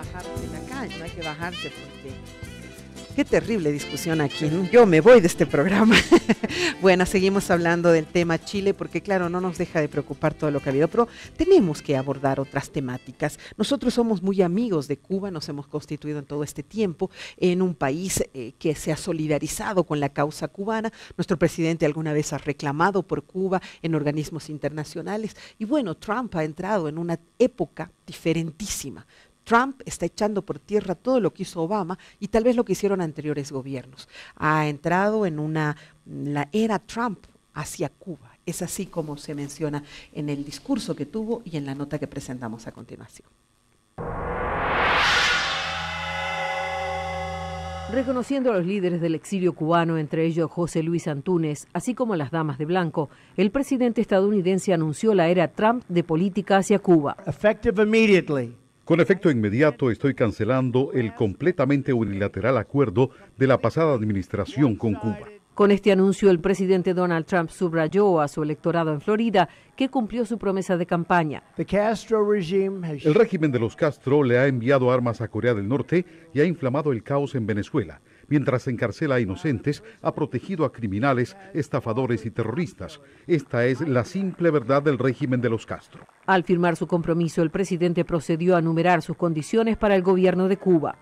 bajarse la calle, no hay que bajarse porque... Qué terrible discusión aquí, ¿no? Yo me voy de este programa. Bueno, seguimos hablando del tema Chile porque, claro, no nos deja de preocupar todo lo que ha habido, pero tenemos que abordar otras temáticas. Nosotros somos muy amigos de Cuba, nos hemos constituido en todo este tiempo en un país que se ha solidarizado con la causa cubana. Nuestro presidente alguna vez ha reclamado por Cuba en organismos internacionales y, bueno, Trump ha entrado en una época diferentísima. Trump está echando por tierra todo lo que hizo Obama y tal vez lo que hicieron anteriores gobiernos. Ha entrado en la era Trump hacia Cuba. Es así como se menciona en el discurso que tuvo y en la nota que presentamos a continuación. Reconociendo a los líderes del exilio cubano, entre ellos José Luis Antúnez, así como a las damas de blanco, el presidente estadounidense anunció la era Trump de política hacia Cuba. Effective immediately. Con efecto inmediato estoy cancelando el completamente unilateral acuerdo de la pasada administración con Cuba. Con este anuncio, el presidente Donald Trump subrayó a su electorado en Florida que cumplió su promesa de campaña. El régimen de los Castro le ha enviado armas a Corea del Norte y ha inflamado el caos en Venezuela. Mientras encarcela a inocentes, ha protegido a criminales, estafadores y terroristas. Esta es la simple verdad del régimen de los Castro. Al firmar su compromiso, el presidente procedió a enumerar sus condiciones para el gobierno de Cuba.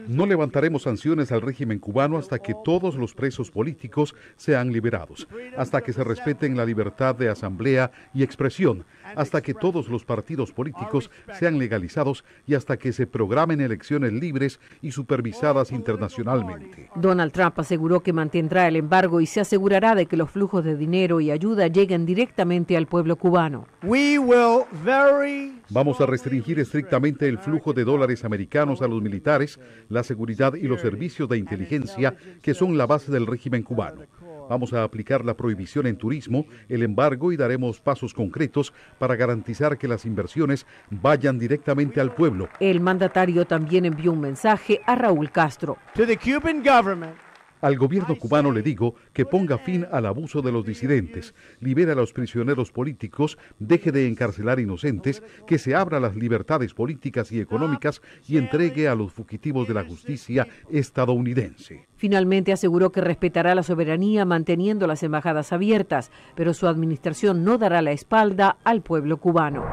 No levantaremos sanciones al régimen cubano hasta que todos los presos políticos sean liberados, hasta que se respeten la libertad de asamblea y expresión, hasta que todos los partidos políticos sean legalizados y hasta que se programen elecciones libres y supervisadas internacionalmente. Donald Trump aseguró que mantendrá el embargo y se asegurará de que los flujos de dinero y ayuda lleguen directamente al pueblo cubano. Vamos a restringir estrictamente el flujo de dólares americanos a los militares, la seguridad y los servicios de inteligencia que son la base del régimen cubano. Vamos a aplicar la prohibición en turismo, el embargo y daremos pasos concretos para garantizar que las inversiones vayan directamente al pueblo. El mandatario también envió un mensaje a Raúl Castro. Al gobierno cubano le digo que ponga fin al abuso de los disidentes, libere a los prisioneros políticos, deje de encarcelar inocentes, que se abra las libertades políticas y económicas y entregue a los fugitivos de la justicia estadounidense. Finalmente aseguró que respetará la soberanía manteniendo las embajadas abiertas, pero su administración no dará la espalda al pueblo cubano.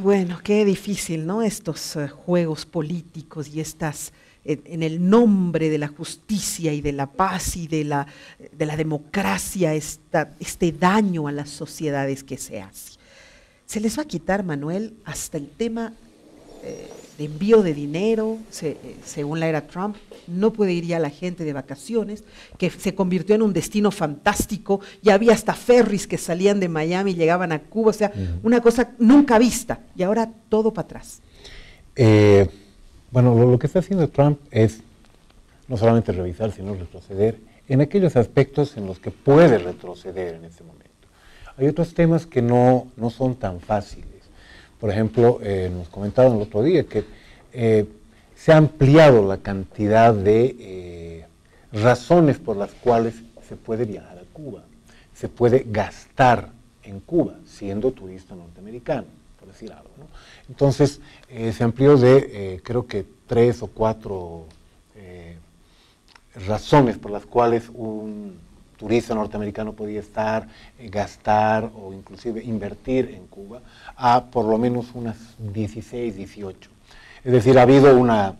Bueno, qué difícil, ¿no? Estos juegos políticos y estas... en el nombre de la justicia y de la paz y de la democracia, este daño a las sociedades que se hace. Se les va a quitar, Manuel, hasta el tema de envío de dinero, según la era Trump, no puede ir ya la gente de vacaciones, que se convirtió en un destino fantástico, ya había hasta ferries que salían de Miami y llegaban a Cuba, o sea, una cosa nunca vista, y ahora todo para atrás. Bueno, lo que está haciendo Trump es no solamente revisar, sino retroceder en aquellos aspectos en los que puede retroceder en este momento. Hay otros temas que no son tan fáciles. Por ejemplo, nos comentaron el otro día que se ha ampliado la cantidad de razones por las cuales se puede viajar a Cuba, se puede gastar en Cuba, siendo turista norteamericano, por decir algo, ¿no? Entonces, se amplió de, creo que 3 o 4 razones por las cuales un turista norteamericano podía estar, gastar o inclusive invertir en Cuba, a por lo menos unas 16, 18. Es decir, ha habido una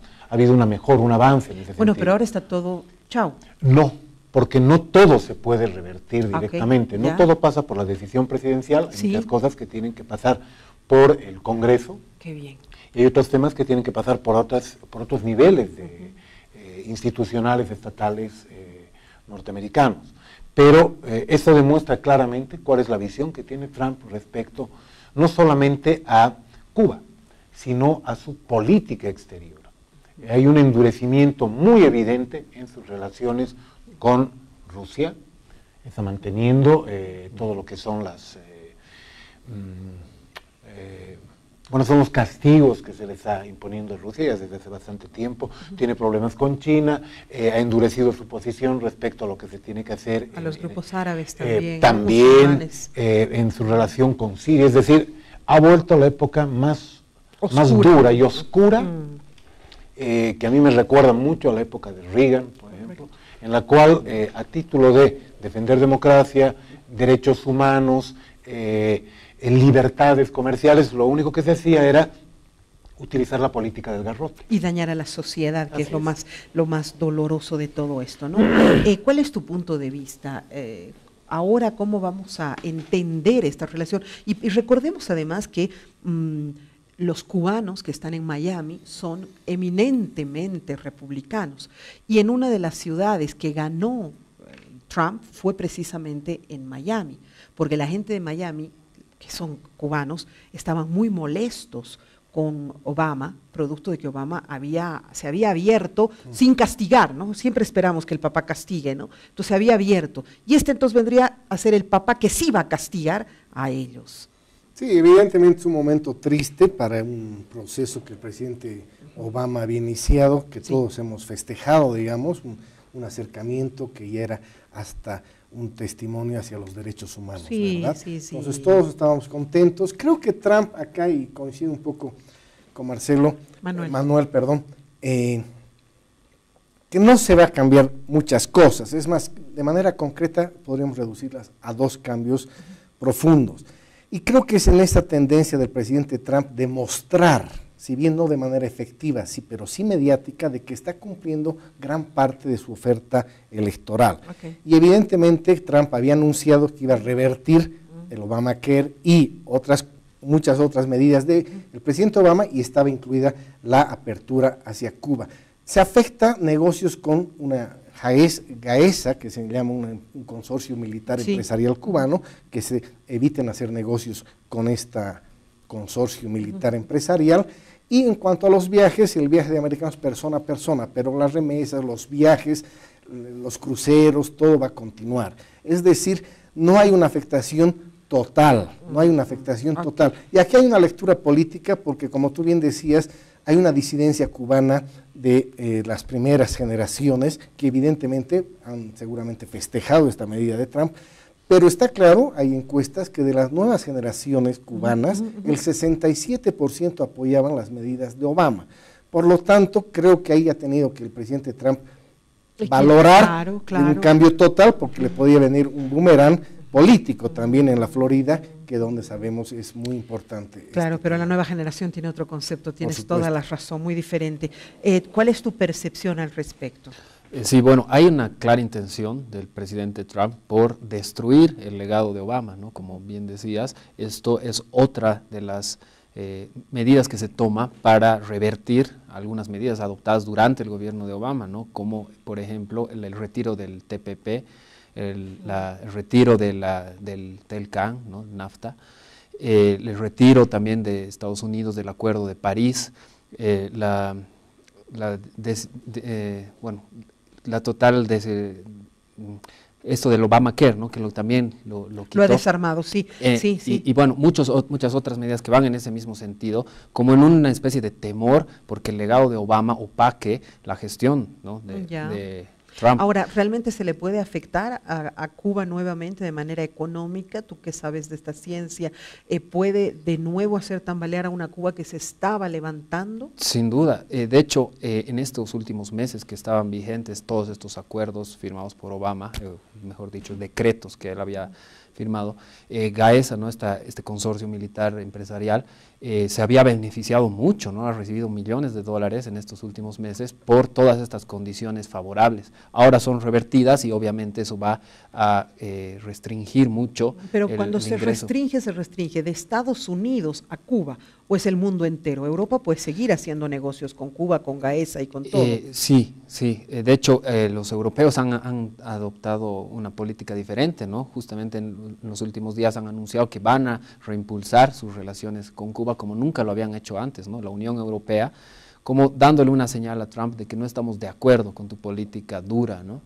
mejora, un avance en ese sentido. Bueno, pero ahora está todo, chao. No, porque no todo se puede revertir directamente, okay, no todo pasa por la decisión presidencial, hay muchas cosas que tienen que pasar por el Congreso. Qué bien. Y hay otros temas que tienen que pasar por otros niveles institucionales, estatales, norteamericanos. Pero eso demuestra claramente cuál es la visión que tiene Trump respecto no solamente a Cuba, sino a su política exterior. Hay un endurecimiento muy evidente en sus relaciones con Rusia, está manteniendo todo lo que son son los castigos que se les está imponiendo a Rusia desde hace bastante tiempo, tiene problemas con China, ha endurecido su posición respecto a lo que se tiene que hacer. A los grupos árabes también. También en su relación con Siria, es decir, ha vuelto a la época más dura y oscura, que a mí me recuerda mucho a la época de Reagan, por ejemplo, en la cual a título de defender democracia, derechos humanos, libertades comerciales, lo único que se hacía era utilizar la política del garrote. Y dañar a la sociedad, que es lo más doloroso de todo esto, ¿no? ¿Cuál es tu punto de vista? Ahora, ¿cómo vamos a entender esta relación? Y recordemos además que los cubanos que están en Miami son eminentemente republicanos. Y en una de las ciudades que ganó Trump fue precisamente en Miami, porque la gente de Miami, que son cubanos, estaban muy molestos con Obama, producto de que Obama se había abierto sin castigar, ¿no? Siempre esperamos que el papá castigue, ¿no? Entonces se había abierto. Y entonces vendría a ser el papá que sí va a castigar a ellos. Sí, evidentemente es un momento triste para un proceso que el presidente Obama había iniciado, que todos hemos festejado, digamos, un acercamiento que ya era hasta un testimonio hacia los derechos humanos, ¿verdad? Entonces todos estábamos contentos. Creo que Trump acá, y coincido un poco con Manuel, que no se va a cambiar muchas cosas. Es más, de manera concreta podríamos reducirlas a dos cambios profundos. Y creo que es en esta tendencia del presidente Trump de mostrar, si bien no de manera efectiva, sí, pero sí mediática, de que está cumpliendo gran parte de su oferta electoral. Y evidentemente Trump había anunciado que iba a revertir el Obamacare y muchas otras medidas del presidente Obama, y estaba incluida la apertura hacia Cuba. Se afecta negocios con una GAESA, que se llama un consorcio militar empresarial cubano, que se eviten hacer negocios con esta consorcio militar empresarial. Y en cuanto a los viajes, el viaje de americanos persona a persona, pero las remesas, los viajes, los cruceros, todo va a continuar. Es decir, no hay una afectación total, Y aquí hay una lectura política porque, como tú bien decías, hay una disidencia cubana de las primeras generaciones que evidentemente han seguramente festejado esta medida de Trump. Pero está claro, hay encuestas que de las nuevas generaciones cubanas, el 67% apoyaban las medidas de Obama. Por lo tanto, creo que ahí ha tenido que el presidente Trump valorar un cambio total, porque le podía venir un boomerang político también en la Florida, que donde sabemos es muy importante. Claro, pero la nueva generación tiene otro concepto, tienes toda la razón, muy diferente. ¿Cuál es tu percepción al respecto? Sí, bueno, hay una clara intención del presidente Trump por destruir el legado de Obama, ¿no? Como bien decías, esto es otra de las medidas que se toma para revertir algunas medidas adoptadas durante el gobierno de Obama, ¿no? Como por ejemplo el retiro del TPP, el retiro del TELCAN, ¿no? NAFTA, el retiro también de Estados Unidos del Acuerdo de París, la total esto del Obamacare, ¿no? Que también lo quitó. Lo ha desarmado, sí. Y bueno, muchas otras medidas que van en ese mismo sentido, como en una especie de temor, porque el legado de Obama opaque la gestión, ¿no? de Trump. Ahora, ¿realmente se le puede afectar a Cuba nuevamente de manera económica? Tú que sabes de esta ciencia, ¿puede de nuevo hacer tambalear a una Cuba que se estaba levantando? Sin duda. De hecho, en estos últimos meses que estaban vigentes todos estos acuerdos firmados por Obama, mejor dicho, decretos que él había firmado, GAESA, ¿no? Este consorcio militar empresarial, se había beneficiado mucho, ¿no? Ha recibido millones de dólares en estos últimos meses por todas estas condiciones favorables. Ahora son revertidas y obviamente eso va a restringir mucho. Pero cuando se restringe de Estados Unidos a Cuba, ¿o es el mundo entero? Europa puede seguir haciendo negocios con Cuba, con GAESA y con todo. Sí. De hecho, los europeos han adoptado una política diferente, ¿no? Justamente en los últimos días han anunciado que van a reimpulsar sus relaciones con Cuba como nunca lo habían hecho antes, ¿no? La Unión Europea, como dándole una señal a Trump de que no estamos de acuerdo con tu política dura, ¿no?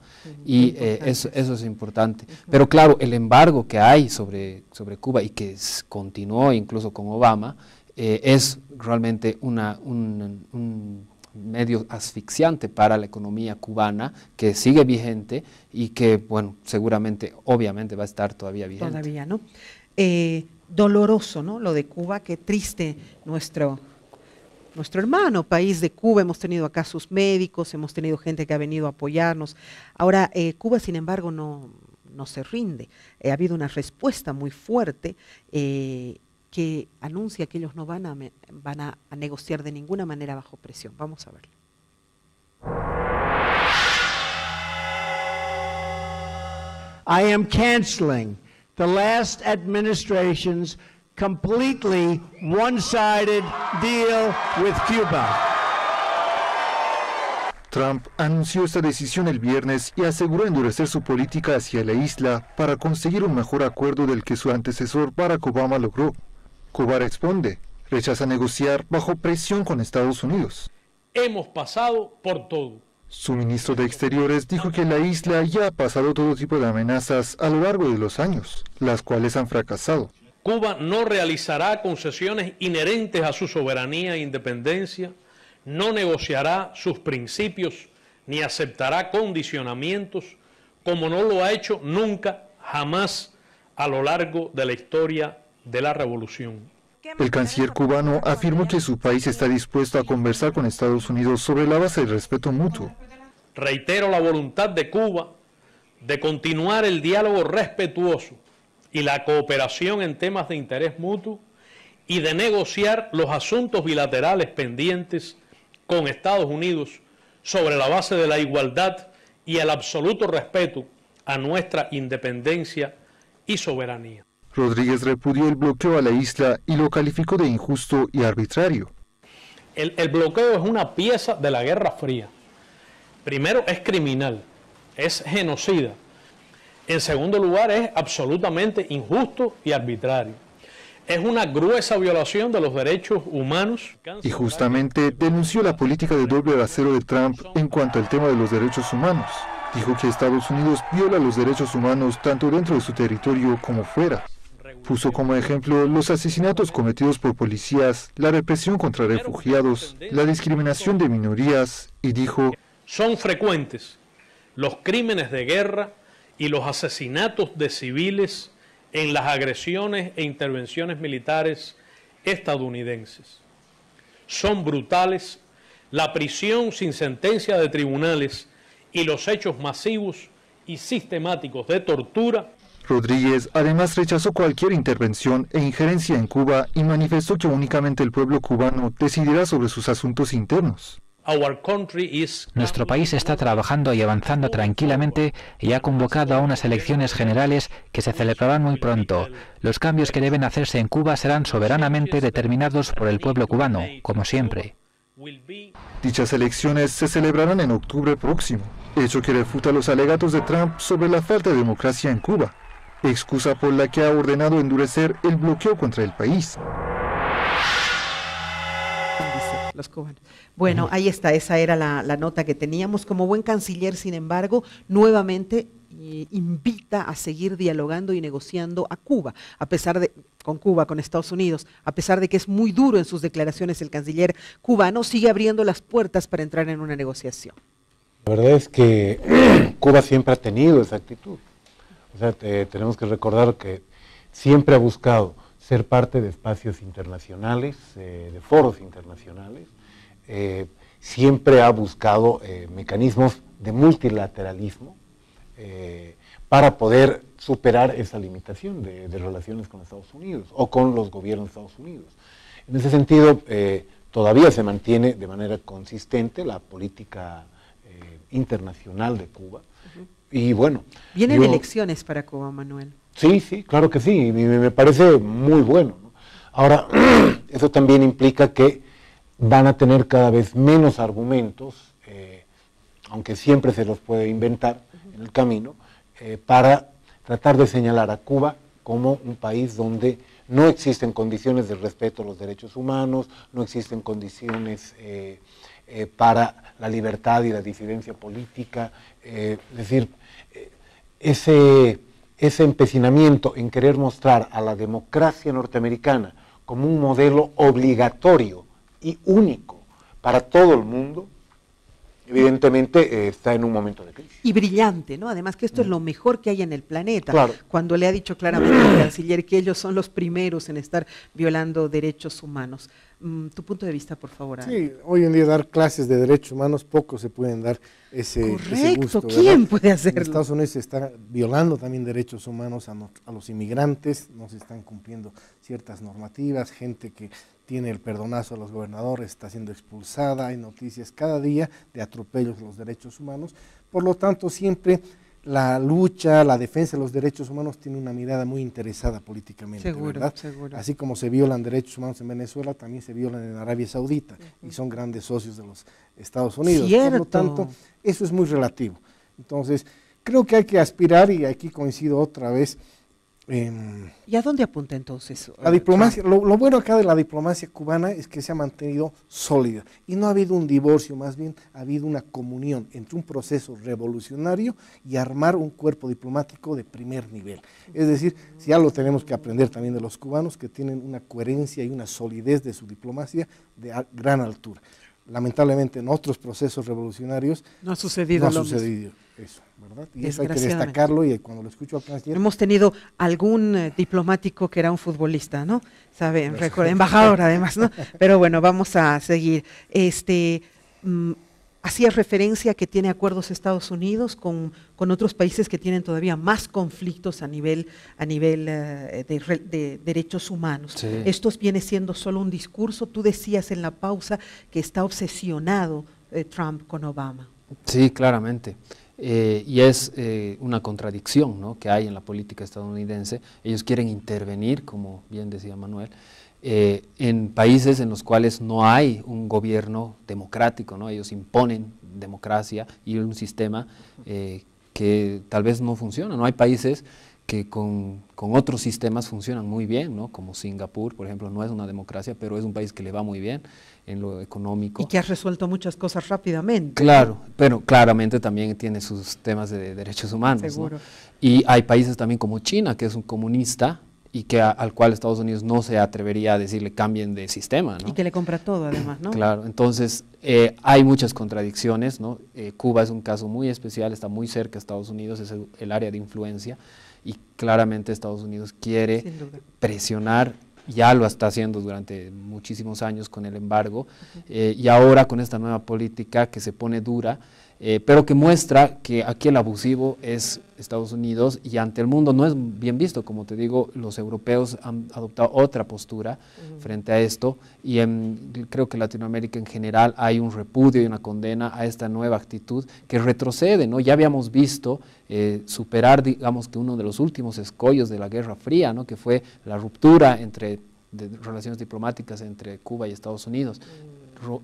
Y eso es importante. Pero claro, el embargo que hay sobre Cuba y que continuó incluso con Obama, es realmente un medio asfixiante para la economía cubana, que sigue vigente y que, bueno, seguramente, obviamente va a estar todavía vigente. Todavía, ¿no? doloroso, ¿no? Lo de Cuba, qué triste nuestro hermano país de Cuba. Hemos tenido acá sus médicos, hemos tenido gente que ha venido a apoyarnos. Ahora, Cuba, sin embargo, no se rinde. Ha habido una respuesta muy fuerte que anuncia que ellos no van a negociar de ninguna manera bajo presión. Vamos a verlo. I am canceling the last administration's completely one-sided deal with Cuba. Trump anunció esta decisión el viernes y aseguró endurecer su política hacia la isla para conseguir un mejor acuerdo del que su antecesor Barack Obama logró. Cuba responde, rechaza negociar bajo presión con Estados Unidos. Hemos pasado por todo. Su ministro de Exteriores dijo que la isla ya ha pasado todo tipo de amenazas a lo largo de los años, las cuales han fracasado. Cuba no realizará concesiones inherentes a su soberanía e independencia, no negociará sus principios ni aceptará condicionamientos, como no lo ha hecho nunca, jamás, a lo largo de la historia de la revolución. El canciller cubano afirmó que su país está dispuesto a conversar con Estados Unidos sobre la base del respeto mutuo. Reitero la voluntad de Cuba de continuar el diálogo respetuoso y la cooperación en temas de interés mutuo y de negociar los asuntos bilaterales pendientes con Estados Unidos sobre la base de la igualdad y el absoluto respeto a nuestra independencia y soberanía. Rodríguez repudió el bloqueo a la isla y lo calificó de injusto y arbitrario. El bloqueo es una pieza de la Guerra Fría. Primero, es criminal, es genocida. En segundo lugar, es absolutamente injusto y arbitrario. Es una gruesa violación de los derechos humanos. Y justamente denunció la política de doble rasero de Trump en cuanto al tema de los derechos humanos. Dijo que Estados Unidos viola los derechos humanos tanto dentro de su territorio como fuera. Puso como ejemplo los asesinatos cometidos por policías, la represión contra refugiados, la discriminación de minorías y dijo: son frecuentes los crímenes de guerra y los asesinatos de civiles en las agresiones e intervenciones militares estadounidenses. Son brutales la prisión sin sentencia de tribunales y los hechos masivos y sistemáticos de tortura. Rodríguez además rechazó cualquier intervención e injerencia en Cuba y manifestó que únicamente el pueblo cubano decidirá sobre sus asuntos internos. Nuestro país está trabajando y avanzando tranquilamente y ha convocado a unas elecciones generales que se celebrarán muy pronto. Los cambios que deben hacerse en Cuba serán soberanamente determinados por el pueblo cubano, como siempre. Dichas elecciones se celebrarán en octubre próximo, hecho que refuta los alegatos de Trump sobre la falta de democracia en Cuba, excusa por la que ha ordenado endurecer el bloqueo contra el país. Los cubanos. Bueno, ahí está, esa era la nota que teníamos. Como buen canciller, sin embargo, nuevamente invita a seguir dialogando y negociando a Cuba, con Cuba, con Estados Unidos, a pesar de que es muy duro en sus declaraciones. El canciller cubano sigue abriendo las puertas para entrar en una negociación. La verdad es que Cuba siempre ha tenido esa actitud. O sea, tenemos que recordar que siempre ha buscado ser parte de espacios internacionales, de foros internacionales, siempre ha buscado mecanismos de multilateralismo para poder superar esa limitación de relaciones con Estados Unidos o con los gobiernos de Estados Unidos. En ese sentido, todavía se mantiene de manera consistente la política internacional de Cuba. Y bueno, vienen elecciones para Cuba, Manuel. Sí, sí, claro que sí, y me parece muy bueno, ¿no? Ahora, eso también implica que van a tener cada vez menos argumentos, aunque siempre se los puede inventar en el camino, para tratar de señalar a Cuba como un país donde no existen condiciones de respeto a los derechos humanos, no existen condiciones para la libertad y la disidencia política, es decir, ese empecinamiento en querer mostrar a la democracia norteamericana como un modelo obligatorio y único para todo el mundo, evidentemente está en un momento de crisis. Y brillante, ¿no? Además que esto es lo mejor que hay en el planeta. Claro. Cuando le ha dicho claramente al canciller que ellos son los primeros en estar violando derechos humanos. Tu punto de vista, por favor. Sí, hoy en día dar clases de derechos humanos, pocos se pueden dar ese gusto. ¿Quién ¿verdad? puede hacerlo? En Estados Unidos se está violando también derechos humanos a los inmigrantes, no se están cumpliendo ciertas normativas, gente que tiene el perdonazo a los gobernadores está siendo expulsada, hay noticias cada día de atropellos a los derechos humanos, por lo tanto siempre la lucha, la defensa de los derechos humanos tiene una mirada muy interesada políticamente, seguro, ¿verdad? Seguro. Así como se violan derechos humanos en Venezuela, también se violan en Arabia Saudita y son grandes socios de los Estados Unidos. Cierto. Por lo tanto, eso es muy relativo. Entonces, creo que hay que aspirar, y aquí coincido otra vez. ¿Y a dónde apunta entonces? La diplomacia, lo bueno acá de la diplomacia cubana es que se ha mantenido sólida y no ha habido un divorcio, más bien ha habido una comunión entre un proceso revolucionario y armar un cuerpo diplomático de primer nivel. Es decir, si algo tenemos que aprender también de los cubanos, que tienen una coherencia y una solidez de su diplomacia de gran altura. Lamentablemente en otros procesos revolucionarios no ha sucedido eso, ¿verdad? Y eso hay que destacarlo, y cuando lo escucho al canciller... Hemos tenido algún diplomático que era un futbolista, ¿no? ¿Sabe? Embajador además, ¿no? Pero bueno, vamos a seguir. Hacía referencia que tiene acuerdos Estados Unidos con otros países que tienen todavía más conflictos a nivel de derechos humanos. Sí. Esto viene siendo solo un discurso. Tú decías en la pausa que está obsesionado Trump con Obama. Sí, claramente. Y es una contradicción, ¿no?, que hay en la política estadounidense. Ellos quieren intervenir, como bien decía Manuel, en países en los cuales no hay un gobierno democrático, ¿no? Ellos imponen democracia y un sistema que tal vez no funciona, ¿no? Hay países que con otros sistemas funcionan muy bien, ¿no? Como Singapur, por ejemplo, no es una democracia, pero es un país que le va muy bien en lo económico. Y que ha resuelto muchas cosas rápidamente. Claro, pero claramente también tiene sus temas de derechos humanos. Seguro. ¿No? Y hay países también como China, que es un comunista, y que al cual Estados Unidos no se atrevería a decirle cambien de sistema, ¿no? Y que le compra todo además, ¿no? Claro, entonces hay muchas contradicciones, ¿no? Cuba es un caso muy especial, está muy cerca de Estados Unidos, es el área de influencia, y claramente Estados Unidos quiere presionar, ya lo está haciendo durante muchísimos años con el embargo, y ahora con esta nueva política que se pone dura, pero que muestra que aquí el abusivo es Estados Unidos, y ante el mundo no es bien visto. Como te digo, los europeos han adoptado otra postura frente a esto, y creo que en Latinoamérica en general hay un repudio y una condena a esta nueva actitud que retrocede, ¿no? Ya habíamos visto superar, digamos, que uno de los últimos escollos de la Guerra Fría, ¿no?, que fue la ruptura de relaciones diplomáticas entre Cuba y Estados Unidos.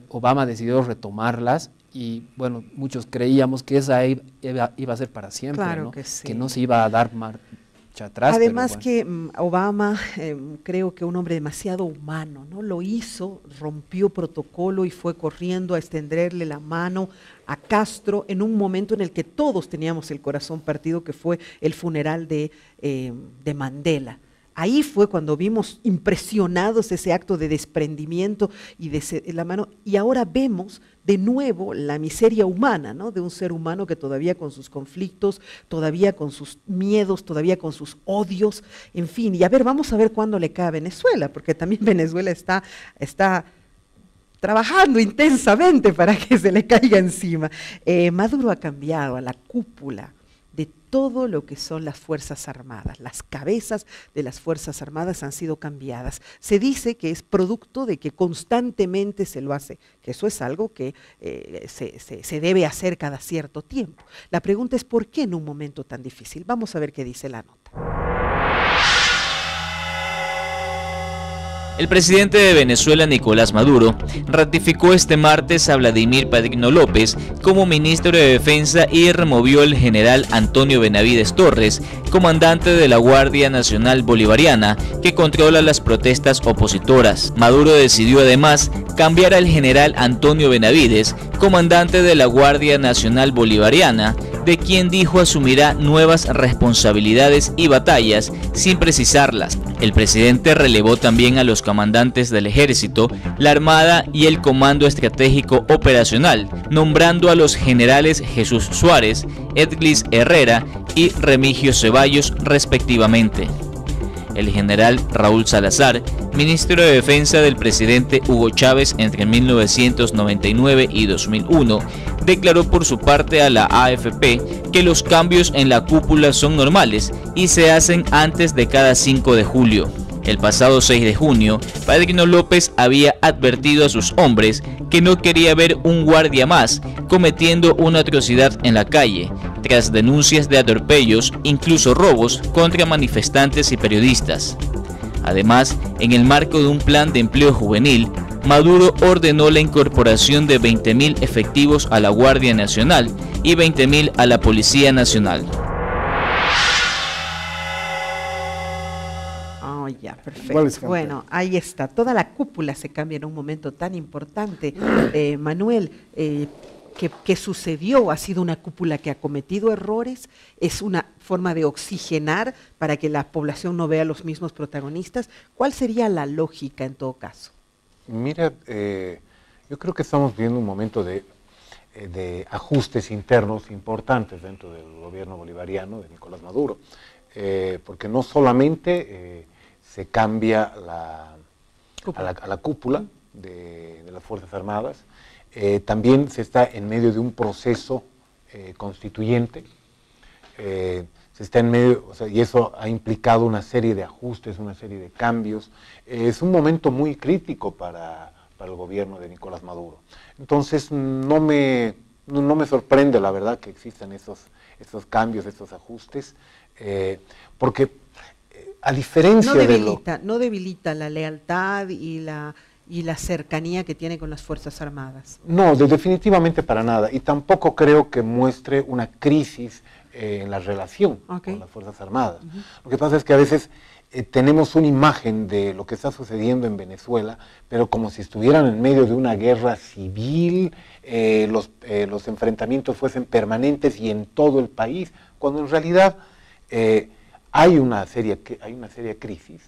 Obama decidió retomarlas, y bueno, muchos creíamos que esa iba a ser para siempre, claro, ¿no? Que sí. Que no se iba a dar marcha atrás. Además que Obama, creo que un hombre demasiado humano, ¿no? Lo hizo, rompió protocolo y fue corriendo a extenderle la mano a Castro en un momento en el que todos teníamos el corazón partido, que fue el funeral de Mandela. Ahí fue cuando vimos impresionados ese acto de desprendimiento y de la mano, y ahora vemos de nuevo la miseria humana, ¿no?, de un ser humano que todavía con sus conflictos, todavía con sus miedos, todavía con sus odios, en fin. Y a ver, vamos a ver cuándo le cae a Venezuela, porque también Venezuela está trabajando intensamente para que se le caiga encima. Maduro ha cambiado a la cúpula de todo lo que son las Fuerzas Armadas. Las cabezas de las Fuerzas Armadas han sido cambiadas. Se dice que es producto de que constantemente se lo hace, que eso es algo que se debe hacer cada cierto tiempo. La pregunta es ¿por qué en un momento tan difícil? Vamos a ver qué dice la nota. El presidente de Venezuela, Nicolás Maduro, ratificó este martes a Vladimir Padrino López como ministro de Defensa y removió al general Antonio Benavides Torres, comandante de la Guardia Nacional Bolivariana, que controla las protestas opositoras. Maduro decidió además cambiar al general Antonio Benavides, comandante de la Guardia Nacional Bolivariana, de quien dijo asumirá nuevas responsabilidades y batallas sin precisarlas. El presidente relevó también a los comandantes del ejército, la armada y el comando estratégico operacional, nombrando a los generales Jesús Suárez, Edglis Herrera y Remigio Ceballos respectivamente. El general Raúl Salazar, ministro de Defensa del presidente Hugo Chávez entre 1999 y 2001, declaró por su parte a la AFP que los cambios en la cúpula son normales y se hacen antes de cada 5 de julio. El pasado 6 de junio, Padrino López había advertido a sus hombres que no quería ver un guardia más cometiendo una atrocidad en la calle, tras denuncias de atropellos, incluso robos, contra manifestantes y periodistas. Además, en el marco de un plan de empleo juvenil, Maduro ordenó la incorporación de 20.000 efectivos a la Guardia Nacional y 20.000 a la Policía Nacional. Ya, perfecto. Bueno, ahí está. Toda la cúpula se cambia en un momento tan importante. Manuel, ¿qué sucedió? ¿Ha sido una cúpula que ha cometido errores? ¿Es una forma de oxigenar para que la población no vea los mismos protagonistas? ¿Cuál sería la lógica en todo caso? Mira, yo creo que estamos viendo un momento de ajustes internos importantes dentro del gobierno bolivariano de Nicolás Maduro, porque no solamente se cambia a la cúpula de las Fuerzas Armadas, también se está en medio de un proceso constituyente, se está en medio, y eso ha implicado una serie de ajustes, una serie de cambios. Es un momento muy crítico para el gobierno de Nicolás Maduro. Entonces no me sorprende, la verdad, que existan esos cambios, estos ajustes, porque a diferencia no debilita la lealtad y la cercanía que tiene con las Fuerzas Armadas. No, definitivamente para nada. Y tampoco creo que muestre una crisis en la relación con las Fuerzas Armadas. Lo que pasa es que a veces tenemos una imagen de lo que está sucediendo en Venezuela, pero como si estuvieran en medio de una guerra civil, los enfrentamientos fuesen permanentes y en todo el país, cuando en realidad hay una seria crisis,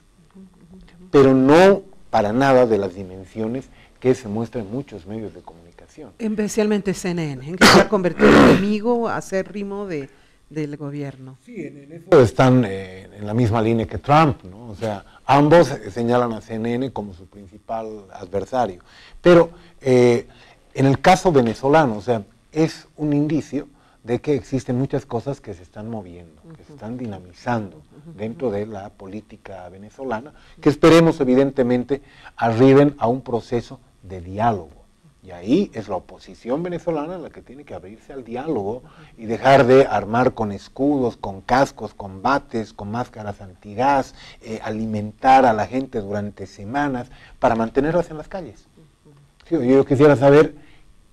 pero no para nada de las dimensiones que se muestran en muchos medios de comunicación. Especialmente CNN, que se ha convertido en enemigo acérrimo del gobierno. Sí, en eso están en la misma línea que Trump, ¿no? O sea, ambos señalan a CNN como su principal adversario. Pero en el caso venezolano, o sea, es un indicio de que existen muchas cosas que se están moviendo, que se están dinamizando dentro de la política venezolana, que esperemos evidentemente arriben a un proceso de diálogo. Y ahí es la oposición venezolana la que tiene que abrirse al diálogo y dejar de armar con escudos, con cascos, con bates, con máscaras antigás, alimentar a la gente durante semanas para mantenerlas en las calles. Sí, yo quisiera saber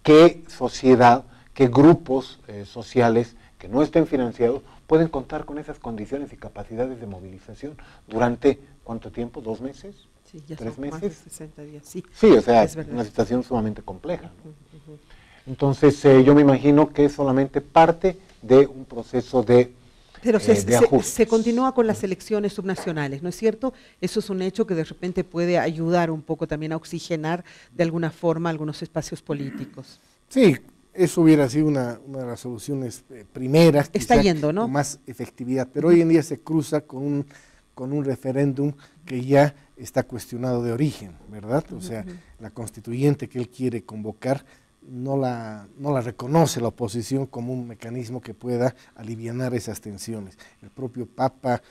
qué sociedad, qué grupos sociales que no estén financiados pueden contar con esas condiciones y capacidades de movilización durante, ¿cuánto tiempo? ¿2 meses? Sí, ya 3 son meses. Más de 60 días, sí. Sí, o sea, es una situación sumamente compleja, ¿no? Entonces, yo me imagino que es solamente parte de un proceso de Pero se continúa con las elecciones subnacionales, ¿no es cierto? Eso es un hecho que de repente puede ayudar un poco también a oxigenar de alguna forma algunos espacios políticos. Sí, eso hubiera sido una de las soluciones primeras. Está yendo, ¿no? Con más efectividad, pero hoy en día se cruza con un referéndum que ya está cuestionado de origen, ¿verdad? O sea, la constituyente que él quiere convocar no la reconoce la oposición como un mecanismo que pueda alivianar esas tensiones. El propio Papa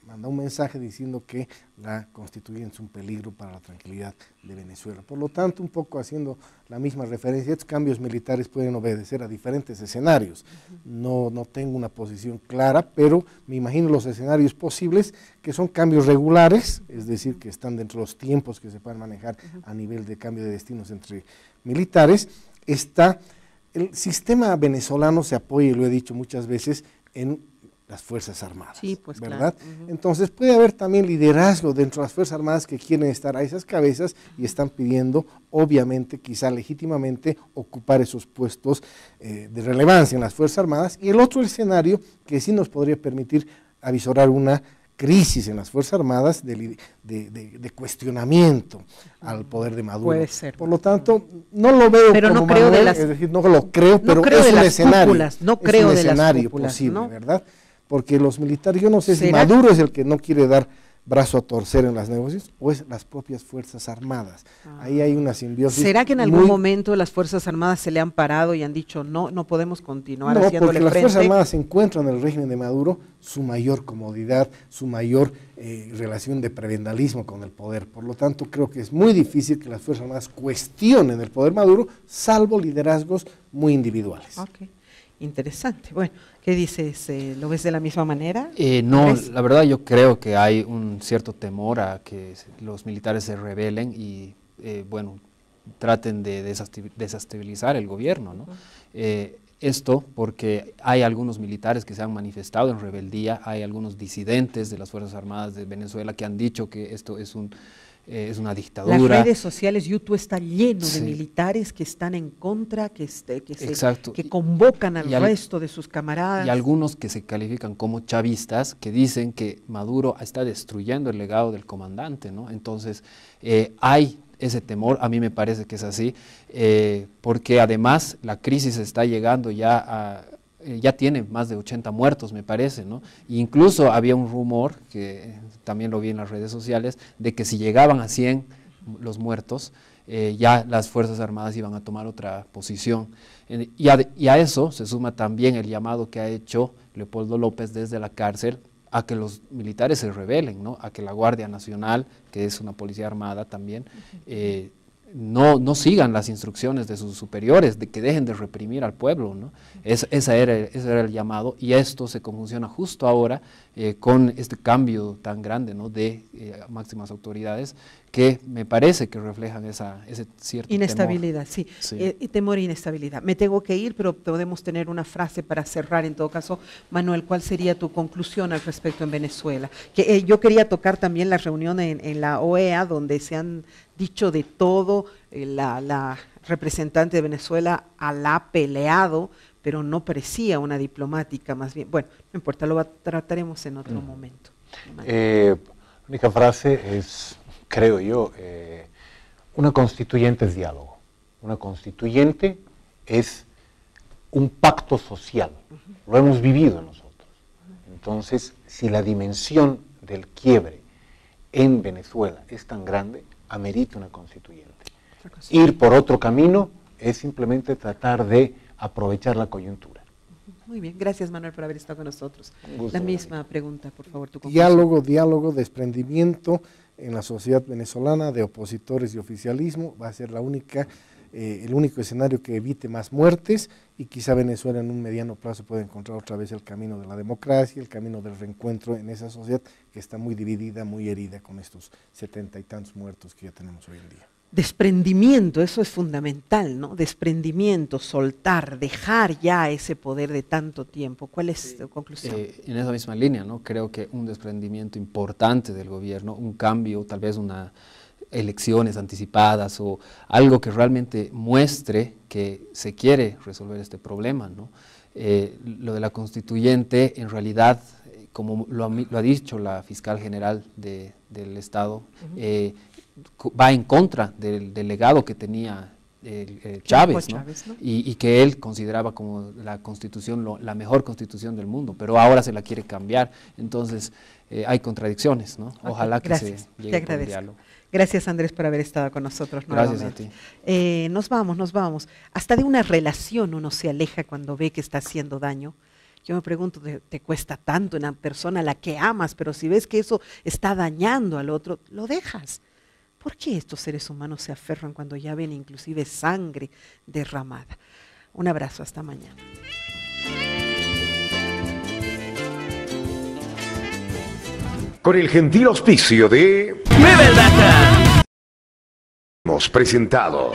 manda un mensaje diciendo que la constituyente es un peligro para la tranquilidad de Venezuela. Por lo tanto, un poco haciendo la misma referencia, estos cambios militares pueden obedecer a diferentes escenarios. No tengo una posición clara, pero me imagino los escenarios posibles, que son cambios regulares, es decir, que están dentro de los tiempos que se pueden manejar a nivel de cambio de destinos entre militares. El sistema venezolano se apoya, y lo he dicho muchas veces, en las Fuerzas Armadas, sí, pues, ¿verdad? Claro. Entonces puede haber también liderazgo dentro de las Fuerzas Armadas que quieren estar a esas cabezas y están pidiendo, obviamente, quizá legítimamente, ocupar esos puestos de relevancia en las Fuerzas Armadas. Y el otro escenario que sí nos podría permitir avisorar una crisis en las Fuerzas Armadas de cuestionamiento al poder de Maduro. Puede ser. Por lo tanto, no lo veo pero como no creo Manuel, de las, es decir, no lo creo, pero creo es un escenario. Cúpulas, no creo es un escenario cúpulas, posible, ¿no? ¿verdad? Porque los militares, yo no sé si ¿Será? Maduro es el que no quiere dar brazo a torcer en las negociaciones o es las propias Fuerzas Armadas. Ahí hay una simbiosis. ¿Será que en algún momento las Fuerzas Armadas se le han parado y han dicho no podemos continuar haciéndole porque las frente? Fuerzas Armadas encuentran en el régimen de Maduro su mayor comodidad, su mayor relación de prebendalismo con el poder. Por lo tanto, creo que es muy difícil que las Fuerzas Armadas cuestionen el poder Maduro, salvo liderazgos muy individuales. Okay. Interesante. Bueno, ¿qué dices? ¿Lo ves de la misma manera? No, la verdad yo creo que hay un cierto temor a que los militares se rebelen y, bueno, traten de desestabilizar el gobierno, ¿no? Esto porque hay algunos militares que se han manifestado en rebeldía, hay algunos disidentes de las Fuerzas Armadas de Venezuela que han dicho que esto es una dictadura. Las redes sociales, YouTube está lleno de militares que están en contra, que convocan al resto de sus camaradas. Y algunos que se califican como chavistas, que dicen que Maduro está destruyendo el legado del comandante, ¿no? Entonces, hay ese temor, a mí me parece que es así, porque además la crisis está llegando ya tiene más de 80 muertos, me parece, ¿no? E incluso había un rumor, que también lo vi en las redes sociales, de que si llegaban a 100 los muertos, ya las Fuerzas Armadas iban a tomar otra posición. Y a eso se suma también el llamado que ha hecho Leopoldo López desde la cárcel a que los militares se rebelen, ¿no? A que la Guardia Nacional, que es una policía armada también, no sigan las instrucciones de sus superiores, de que dejen de reprimir al pueblo, ¿no? Ese era el llamado, y esto se conjunciona justo ahora con este cambio tan grande, ¿no? De máximas autoridades, que me parece que reflejan ese cierto inestabilidad, temor. sí. Temor e inestabilidad. Me tengo que ir, pero podemos tener una frase para cerrar. En todo caso, Manuel, ¿cuál sería tu conclusión al respecto en Venezuela? Que yo quería tocar también la reunión en la OEA, donde se han dicho de todo, la representante de Venezuela la ha peleado, pero no parecía una diplomática, más bien. Bueno, no importa, lo trataremos en otro momento. La única frase es, creo yo, una constituyente es diálogo. Una constituyente es un pacto social. Lo hemos vivido nosotros. Entonces, si la dimensión del quiebre en Venezuela es tan grande, amerita una constituyente. Ir por otro camino es simplemente tratar de aprovechar la coyuntura. Muy bien, gracias Manuel por haber estado con nosotros. La misma pregunta, por favor. Tu diálogo, desprendimiento en la sociedad venezolana de opositores y oficialismo va a ser el único escenario que evite más muertes, y quizá Venezuela en un mediano plazo pueda encontrar otra vez el camino de la democracia, el camino del reencuentro en esa sociedad que está muy dividida, muy herida con estos 70 y tantos muertos que ya tenemos hoy en día. Desprendimiento, eso es fundamental, ¿no? Desprendimiento, soltar, dejar ya ese poder de tanto tiempo. ¿Cuál es tu conclusión? En esa misma línea, ¿no? Creo que un desprendimiento importante del gobierno, un cambio, tal vez elecciones anticipadas o algo que realmente muestre que se quiere resolver este problema, ¿no? Lo de la constituyente, en realidad, como lo ha dicho la fiscal general del Estado, va en contra del legado que tenía Chávez, ¿no? Y que él consideraba como la constitución, la mejor constitución del mundo, pero ahora se la quiere cambiar. Entonces hay contradicciones, ¿no? Ojalá que se llegue a un diálogo. Gracias, Andrés, por haber estado con nosotros nuevamente. Gracias a ti. Nos vamos. Hasta de una relación uno se aleja cuando ve que está haciendo daño. Yo me pregunto, ¿te cuesta tanto una persona a la que amas, pero si ves que eso está dañando al otro, lo dejas? ¿Por qué estos seres humanos se aferran cuando ya ven inclusive sangre derramada? Un abrazo, hasta mañana. Con el gentil auspicio de... ¡Mueve el Data! Hemos presentado...